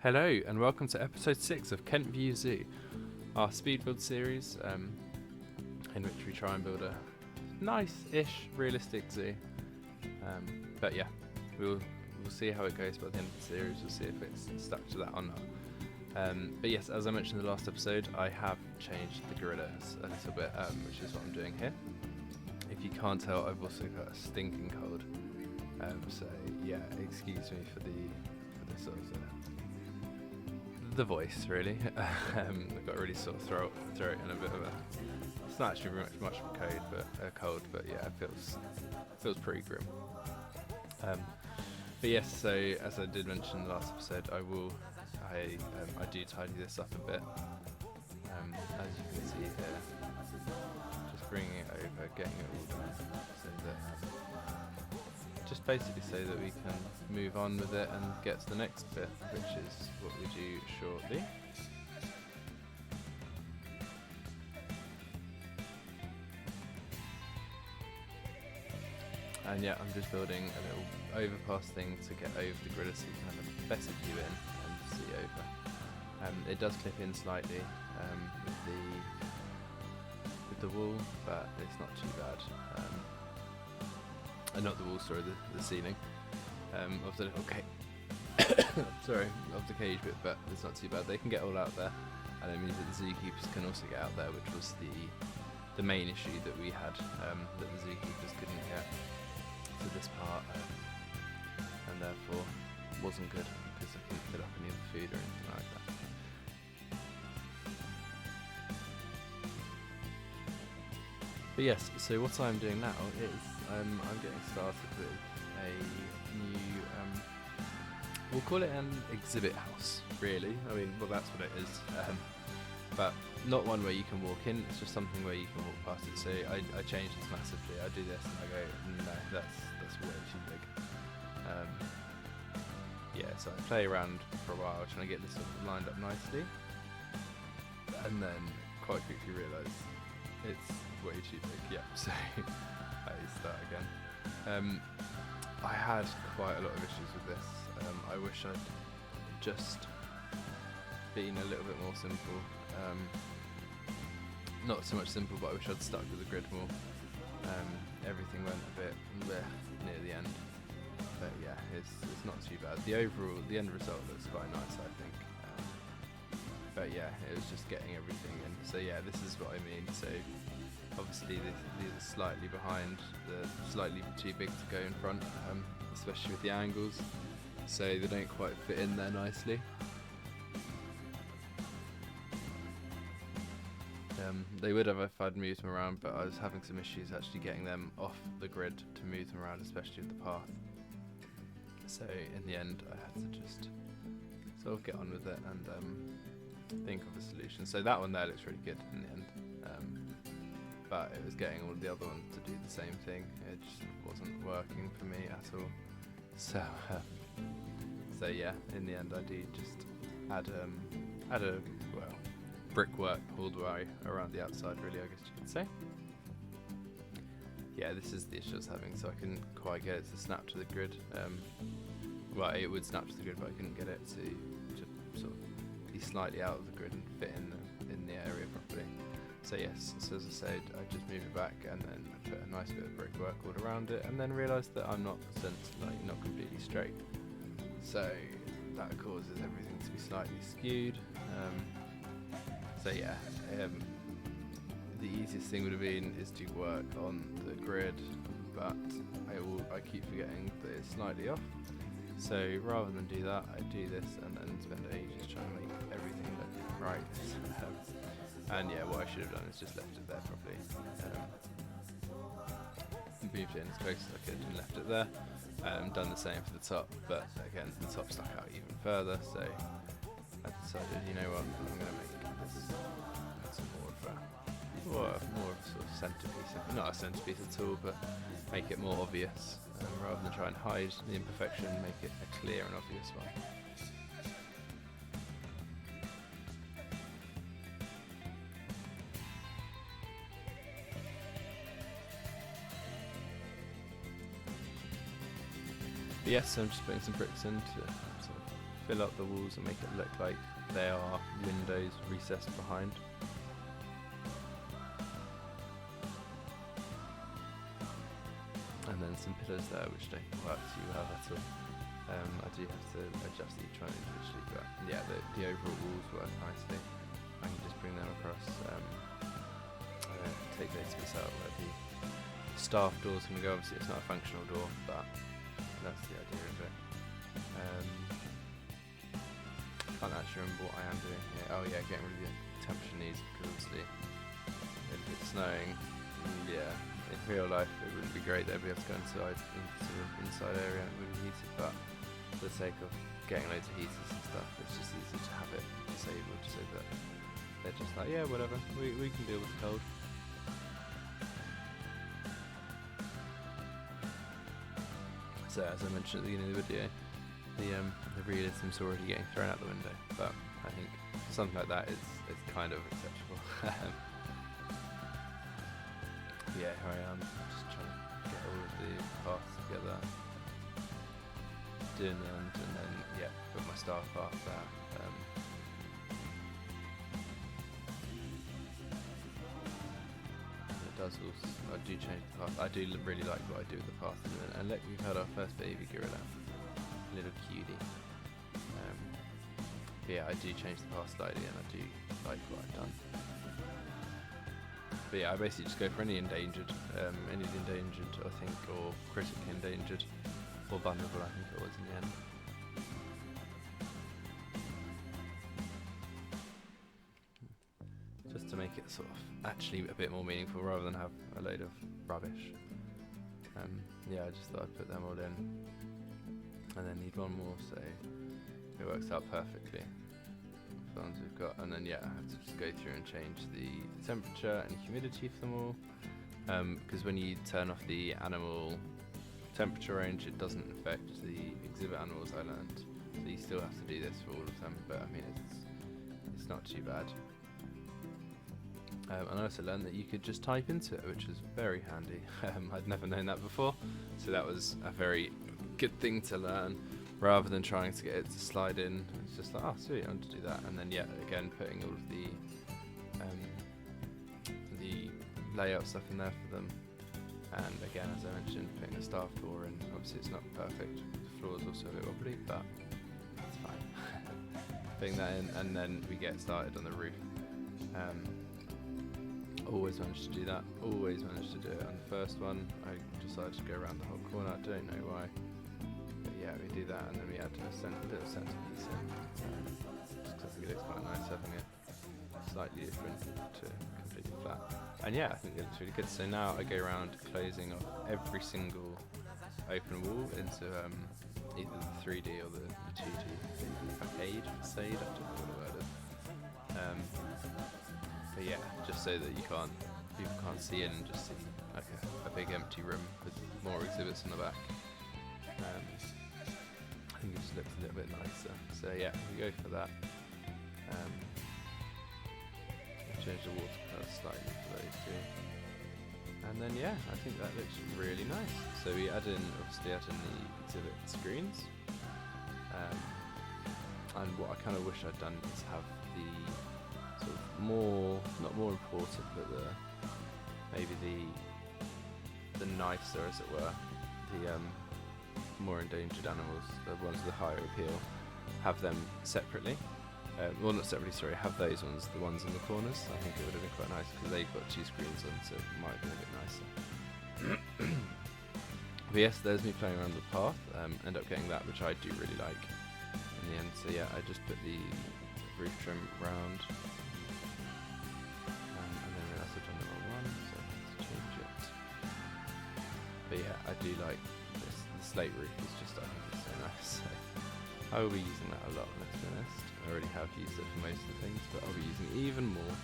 Hello and welcome to episode 6 of Kentview Zoo, our Speedbuild series in which we try and build a nice-ish realistic zoo. But yeah, we'll see how it goes by the end of the series. We'll see if it's stuck to that or not. But yes, as I mentioned in the last episode, I have changed the gorillas a little bit, which is what I'm doing here. If you can't tell, I've also got a stinking cold. So yeah, excuse me for the sort of the voice, really. I've got a really sore throat and a bit of a. It's not actually very much of a cold, but yeah, it feels pretty grim. But yes, so as I did mention in the last episode, I do tidy this up a bit. As you can see here, just bringing it over, getting it all done, so that just basically so that we can move on with it and get to the next bit, which is what we do shortly. And yeah, I'm just building a little overpass thing to get over the grid so you can have a better view in and see over. It does clip in slightly with the wall, but it's not too bad. Not the wall, sorry, the ceiling of the little sorry, of the cage bit, but it's not too bad. They can get all out there, and it means that the zookeepers can also get out there, which was the main issue that we had, that the zookeepers couldn't get to this part, and therefore wasn't good because they couldn't fill up any of the food or anything like that. But yes, so what I'm doing now is I'm getting started with a new, we'll call it an exhibit house, really. I mean, well, that's what it is, but not one where you can walk in, it's just something where you can walk past it. So I changed this massively. I do this and I go, no, that's way too big. Yeah, so I play around for a while trying to get this sort of lined up nicely, and then quite quickly realise it's way too big. Yeah, so I start again. I had quite a lot of issues with this. I wish I'd just been a little bit more simple. Not so much simple, but I wish I'd stuck with the grid more. Everything went a bit bleh near the end, but yeah, it's not too bad. The end result looks quite nice, I think. But yeah, it was just getting everything in. So yeah, this is what I mean. So obviously these are slightly behind, they're slightly too big to go in front, especially with the angles, so they don't quite fit in there nicely. They would have if I'd moved them around, but I was having some issues actually getting them off the grid to move them around, especially with the path. So in the end I had to just sort of get on with it and think of a solution. So that one there looks really good in the end. But it was getting all the other ones to do the same thing. It just wasn't working for me at all. So yeah, in the end I do just had a brickwork pulled way around the outside, really, I guess you could say. Yeah, this is the issue I was having, so I couldn't quite get it to snap to the grid. Well, it would snap to the grid, but I couldn't get it to sort of be slightly out of the grid and fit in the area properly. So yes, so as I said, I just moved it back and then I put a nice bit of brickwork all around it, and then realised that I'm not completely straight. So that causes everything to be slightly skewed. So yeah, the easiest thing would have been is to work on the grid, but I keep forgetting that it's slightly off. So rather than do that, I do this and then spend ages trying to make everything look right. And yeah, what I should have done is just left it there properly. Moved it in as close as I could and left it there. Done the same for the top, but again the top stuck out even further, so I decided, you know what, I'm going to make this more of a sort of centerpiece. Not a centerpiece at all, but make it more obvious, rather than try and hide the imperfection, make it a clear and obvious one. But yes, I'm just putting some bricks in to sort of fill up the walls and make it look like they are windows recessed behind. And then some pillars there which don't work too well at all. I do have to adjust each one individually, but yeah, the overall walls work nicely. I can just bring them across. Take those bits out where the staff door's going to go. Obviously it's not a functional door, but that's the idea of it. Can't actually remember what I am doing here. Oh yeah, getting rid of the temperature needs, because obviously if it's snowing, yeah, in real life it wouldn't be great. They'd be able to go inside into the inside area and it would be heated, but for the sake of getting loads of heaters and stuff, it's just easy to have it disabled so that they're just like, yeah, whatever, we can deal with the cold. So as I mentioned at the beginning of the video, the realism's already getting thrown out the window, but I think for something like that it's kind of acceptable. Yeah, here I am, just trying to get all of the paths together, doing the end, and then yeah, put my staff path there. It does also, I do change the path. I do really like what I do with the path, and look, we've had our first baby gorilla, little cutie. But yeah, I do change the path slightly, and I do like what I've done. But yeah, I basically just go for any endangered, I think, or critically endangered, or vulnerable, I think it was in the end. Just to make it sort of actually a bit more meaningful, rather than have a load of rubbish. Yeah, I just thought I'd put them all in, and then need one more, so it works out perfectly. The ones we've got, and then yeah, I have to just go through and change the temperature and humidity for them all, because when you turn off the animal temperature range, it doesn't affect the exhibit animals, I learned. So you still have to do this for all of them, but I mean it's not too bad. And I also learned that you could just type into it, which is very handy. I'd never known that before, so that was a very good thing to learn, rather than trying to get it to slide in. It's just like, oh sweet, I want to do that, and then yeah, again putting all of the layout stuff in there for them, and again, as I mentioned, putting the staff door in. Obviously it's not perfect, the floor is also a bit wobbly, but it's fine. Putting that in, and then we get started on the roof. Always managed to do that, always managed to do it. On the first one, I decided to go around the whole corner, I don't know why. But yeah, we do that, and then we add a little centerpiece in, just because I think it looks quite nice having it slightly different to completely flat. And yeah, I think it looks really good. So now I go around closing off every single open wall into either the 3D or the 2D facade, I don't know what the word is. But yeah, just so that people can't see in and just see like a big empty room with more exhibits in the back. I think it just looks a little bit nicer. So yeah, we go for that. Change the watercolor slightly for those two. And then yeah, I think that looks really nice. So we add in the exhibit screens. And what I kind of wish I'd done is have the sort of not more important, but maybe the nicer, as it were, the more endangered animals, the ones with the higher appeal, have them separately. Well, not separately, sorry, have those ones, the ones in the corners. I think it would have been quite nice, because they've got two screens on, so it might have been a bit nicer. But yes, there's me playing around the path, end up getting that, which I do really like in the end. So yeah, I just put the roof trim round, and then realised I've done the wrong one, so let's change it. But yeah, I do like this. The slate roof is just, I think it's so nice. So I will be using that a lot, let's be honest. I already have used it for most of the things, but I'll be using it even more.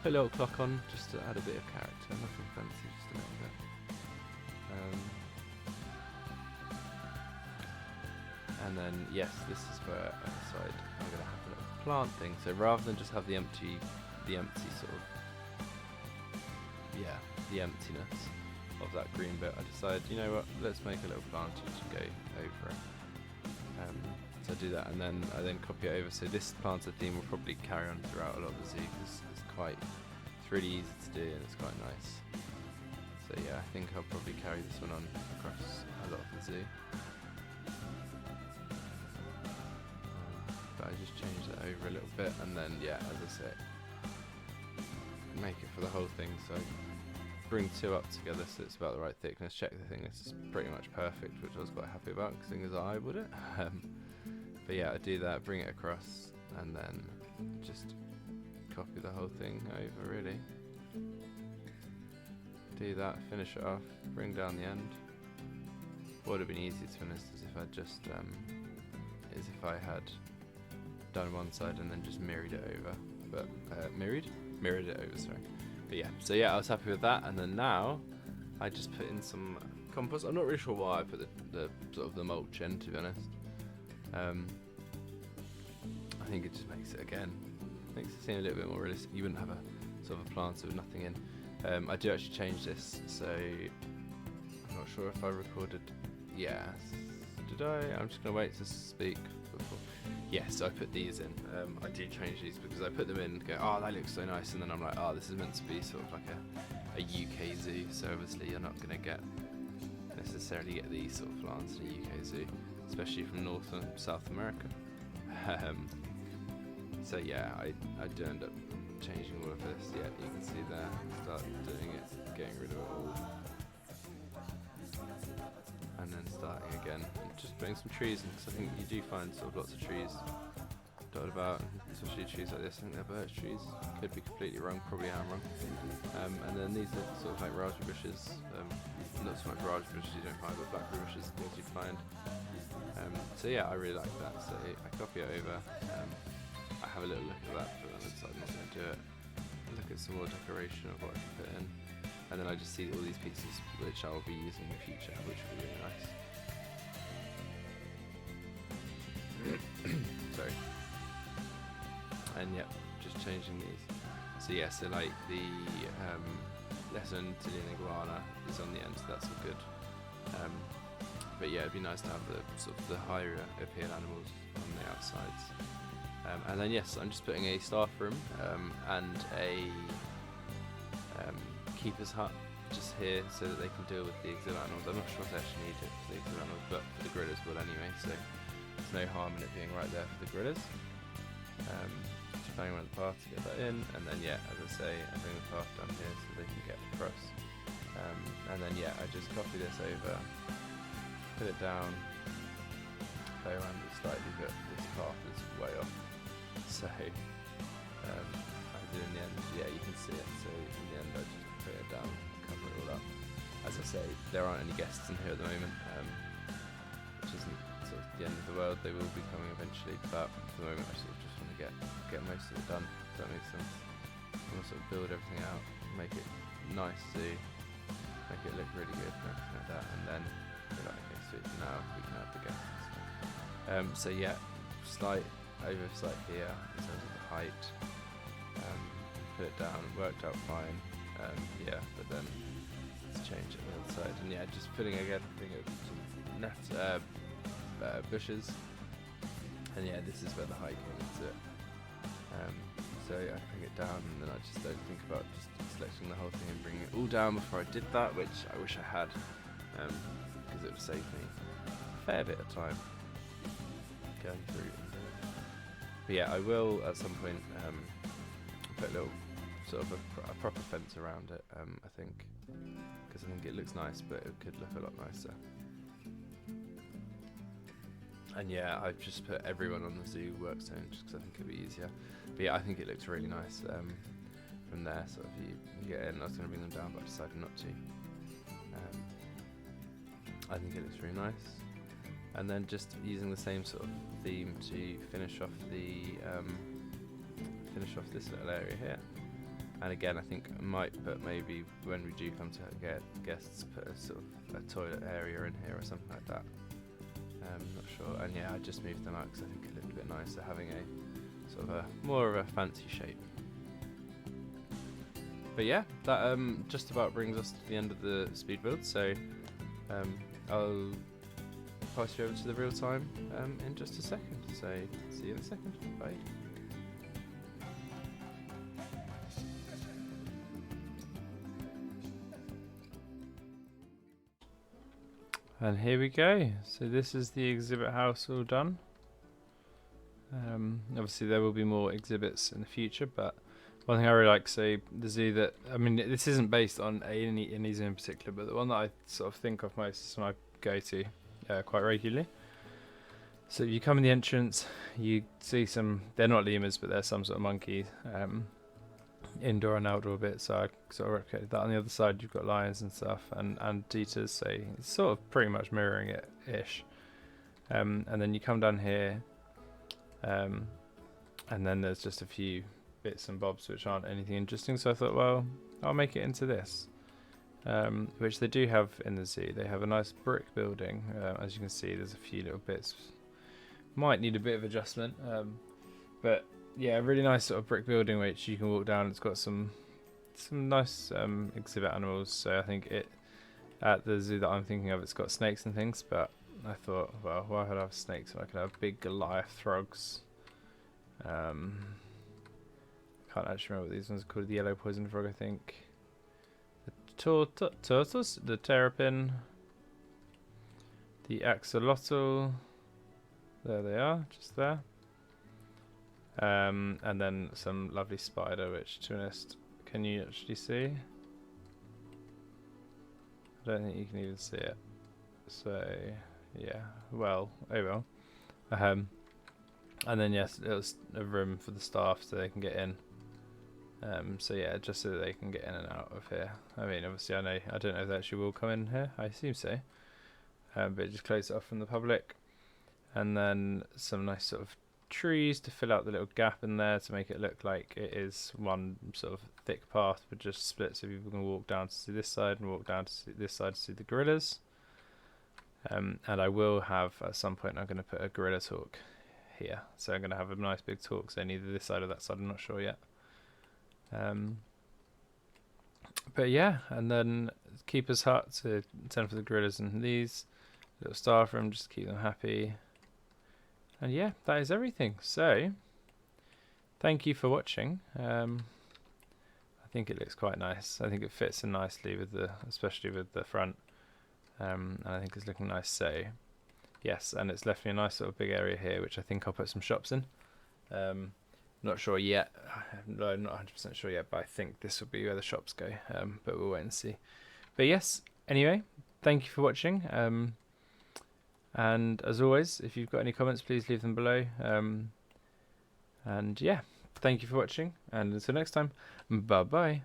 Put a little clock on, just to add a bit of character, nothing fancy, just a little bit. And then, yes, this is where I decide I'm going to have a little plant thing. So rather than just have the empty sort of, yeah, the emptiness, of that green bit, I decided, you know what, let's make a little planter to go over it. So I do that, and then I copy it over. So this planter theme will probably carry on throughout a lot of the zoo because it's really easy to do and it's quite nice. So yeah, I think I'll probably carry this one on across a lot of the zoo. But I just change that over a little bit, and then yeah, as I said, make it for the whole thing. So bring two up together so it's about the right thickness. Check the thickness is pretty much perfect, which I was quite happy about because thing as I wouldn't. But yeah, I do that, bring it across, and then just copy the whole thing over really. Do that, finish it off, bring down the end. What would have been easy to be honest is if I just if I had done one side and then just mirrored it over. But mirrored it over, sorry. But yeah, so yeah, I was happy with that, and then now I just put in some compost. I'm not really sure why I put the sort of the mulch in, to be honest. I think it just makes it seem a little bit more realistic. You wouldn't have a sort of a planter with nothing in. I do actually change this, so I'm not sure if I recorded. Yes, did I? I'm just gonna wait to speak before. Yes, so I put these in. I do change these because I put them in and go, oh, that looks so nice, and then I'm like, oh, this is meant to be sort of like a UK zoo, so obviously you're not going to necessarily get these sort of plants in a UK zoo, especially from North and South America. So yeah, I do end up changing all of this. Yeah, you can see there, start doing it, getting rid of it all. And then starting again, and just putting some trees in, because I think you do find sort of lots of trees dotted about, especially trees like this. I think they're birch trees. Could be completely wrong, probably am wrong. And then these are sort of like raspberry bushes. Not so much raspberry bushes you don't find, but blackberry bushes, things you'd find. So yeah, I really like that. So I copy it over. I have a little look at that, but then I'm not going to do it. Look at some more decoration of what I can put in. And then I just see all these pieces which I will be using in the future, which will be really nice. Sorry. And yep, just changing these. So yeah, so like the lesson to the iguana is on the end, so that's all good. But yeah, it'd be nice to have the sort of the higher appeal animals on the outsides. And then yes, I'm just putting a staff room and a keeper's hut just here so that they can deal with the exhibit animals. I'm not sure if they actually need it for the exhibit animals, but for the gorillas will anyway, so there's no harm in it being right there for the gorillas. Just bang around the path to get that in, and then yeah, as I say, I bring the path down here so they can get across. And then yeah, I just copy this over, put it down, play around with it slightly, but this path is way off. So I do in the end, yeah, you can see it, so in the end I just put it down, cover it all up. As I say, there aren't any guests in here at the moment, which isn't sort of the end of the world. They will be coming eventually, but for the moment I sort of just want to get most of it done, if that makes sense. I want to sort of build everything out, make it nice to make it look really good and everything like that, and then be like, okay, sweet, now we can add the guests. So yeah, slight oversight here in terms of the height. Put it down, worked out fine. Yeah, but then let's change it on the other side. And yeah, just putting some bushes. And yeah, this is where the height came into it. So yeah, I bring it down, and then I just don't think about just selecting the whole thing and bringing it all down before I did that, which I wish I had, because it would save me a fair bit of time going through. But yeah, I will at some point put a little sort of a proper fence around it, I think, because I think it looks nice, but it could look a lot nicer. And yeah, I've just put everyone on the zoo work zone just because I think it'd be easier. But yeah, I think it looks really nice from there. So if you get in, I was going to bring them down, but I decided not to. I think it looks really nice. And then just using the same sort of theme to finish off this little area here. And again, I think I might put, maybe when we do come to get guests, put a sort of a toilet area in here or something like that. Not sure. And yeah, I just moved them out because I think it looked a bit nicer having a sort of more of a fancy shape. But But yeah, that just about brings us to the end of the speed build. So I'll pass you over to the real time in just a second. So see you in a second. Bye. And here we go. So this is the exhibit house all done. Obviously there will be more exhibits in the future, but one thing I really like, so the zoo that, I mean, this isn't based on any zoo in particular, but the one that I sort of think of most is when I go to quite regularly. So you come in the entrance, you see some, they're not lemurs, but they're some sort of monkey, indoor and outdoor bit, so I sort of replicated that. On the other side you've got lions and stuff, and anteaters, so it's sort of pretty much mirroring it-ish. And then you come down here, and then there's just a few bits and bobs which aren't anything interesting, so I thought, well, I'll make it into this, which they do have in the zoo. They have a nice brick building. As you can see, there's a few little bits, might need a bit of adjustment, but yeah, a really nice sort of brick building which you can walk down. It's got some nice exhibit animals, so I think at the zoo that I'm thinking of, it's got snakes and things, but I thought, well, why would I have snakes when I could have big Goliath frogs? Can't actually remember what these ones are called. The yellow poison frog, I think. The tortoise, the terrapin, the axolotl. There they are, just there. And then some lovely spider, which, to be honest, can you actually see? I don't think you can even see it. So yeah, well, oh well. And then yes, it was a room for the staff so they can get in. So yeah, just so that they can get in and out of here. I mean, obviously I don't know if they actually will come in here. I assume so. But just close it off from the public. And then some nice sort of trees to fill out the little gap in there to make it look like it is one sort of thick path, but just split so people can walk down to see this side and walk down to see this side to see the gorillas. And I will have, at some point, I'm going to put a gorilla talk here. So I'm going to have a nice big talk, so either this side or that side, I'm not sure yet. But yeah, and then keeper's hut to tend for the gorillas and these. Little staff room just to keep them happy. And yeah, that is everything. So, thank you for watching. I think it looks quite nice. I think it fits in nicely with especially with the front. And I think it's looking nice. So, yes, and it's left me a nice sort of big area here, which I think I'll put some shops in. Not sure yet. No, I'm not 100% sure yet, but I think this will be where the shops go. But we'll wait and see. But yes, anyway, thank you for watching. And as always, if you've got any comments, please leave them below. And yeah, thank you for watching, and until next time, bye bye.